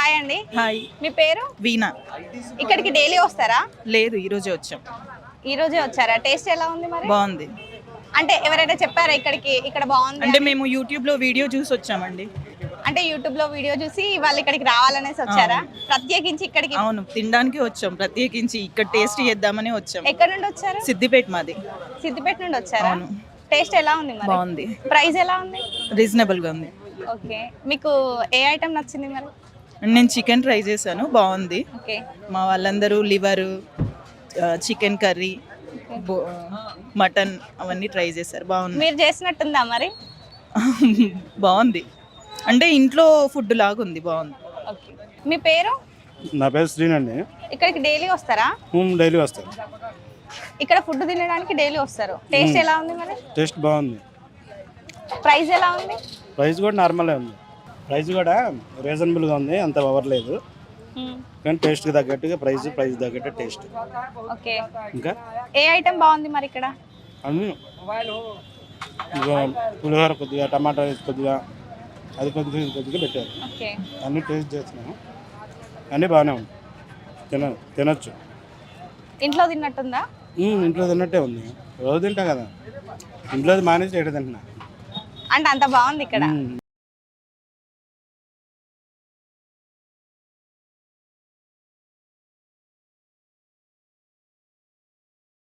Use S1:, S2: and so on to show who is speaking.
S1: Hi అండి.
S2: Hi,
S1: మీ పేరు?
S2: వీణా.
S1: ఇక్కడికి డైలీ వస్తారా?
S2: లేదు, ఈరోజే వచ్చాం.
S1: ఈ రోజే వచ్చారా? టేస్ట్ ఎలా ఉంది మరి?
S2: బాగుంది.
S1: అంటే ఎవరైనా చెప్పారా ఇక్కడ బాగుంది
S2: అంటే
S1: అని?
S2: మేము యూట్యూబ్లో వీడియో చూసి వచ్చామండి.
S1: అంటే యూట్యూబ్ లో వీడియో చూసి వాళ్ళు ఇక్కడికి రావాలనేసి వచ్చారా? ప్రత్యేకించి ఇక్కడికి
S2: అవును, తినడానికి వచ్చాం. ప్రత్యేకించి ఇక్కడ టేస్ట్ చేద్దామని వచ్చాం.
S1: ఎక్కడ నుండి వచ్చారు?
S2: సిద్దిపేట మాది.
S1: సిద్దిపేట నుండి వచ్చారా?
S2: అవును.
S1: టేస్ట్ ఎలా ఉంది మరి?
S2: బాగుంది.
S1: ప్రైస్ ఎలా ఉంది?
S2: రీజనబుల్గా ఉంది.
S1: ఓకే, మీకు ఏ ఐటమ్ నచ్చింది మరి?
S2: నేను చికెన్ ట్రై చేశాను, బాగుంది.
S1: ఓకే,
S2: మా వాళ్ళందరూ లివరు, చికెన్ కర్రీ, మటన్ అవన్నీ ట్రై చేశారు, బాగుంది.
S1: మీరు చేసినట్టుందా మరి?
S2: బాగుంది. అంటే ఇంట్లో ఫుడ్ లాగా ఉంది, బాగుంది.
S1: ఓకే, మీ పేరు?
S3: నా పేరు శ్రీనండి.
S1: ఇక్కడికి డైలీ వస్తారా?
S3: డైలీ వస్తాను.
S1: ఇక్కడ ఫుడ్ తినడానికి డైలీ వస్తారు. టేస్ట్ ఎలా ఉంది మరి?
S3: టేస్ట్ బాగుంది.
S1: ప్రైస్ ఎలా ఉంది?
S3: ప్రైస్ కూడా నార్మలే ఉంది. ప్రైస్ కూడా రీజనబుల్గా ఉంది, అంత ఓవర్ లేదు. కానీ టేస్ట్కి తగ్గట్టుగా ప్రైస్ తగ్గట్టు టేస్ట్.
S1: ఓకే,
S3: ఇంకా
S1: ఏ ఐటమ్ బాగుంది మరి ఇక్కడ?
S3: అన్నీ పులిహోర కొద్దిగా, టమాటా రైస్ కొద్దిగా, అది కొద్దిగా పెట్టారు.
S1: ఓకే,
S3: అన్నీ టేస్ట్ చేస్తున్నాను, అన్నీ బాగానే ఉంది. తినొచ్చు.
S1: ఇంట్లో తిన్నట్టుందా?
S3: ఇంట్లో తిన్నట్టే ఉంది. రోజు తింటాం కదా, ఇంట్లో మానేసి ఎక్కడ తింటున్నా.
S1: అంటే అంత బాగుంది ఇక్కడ.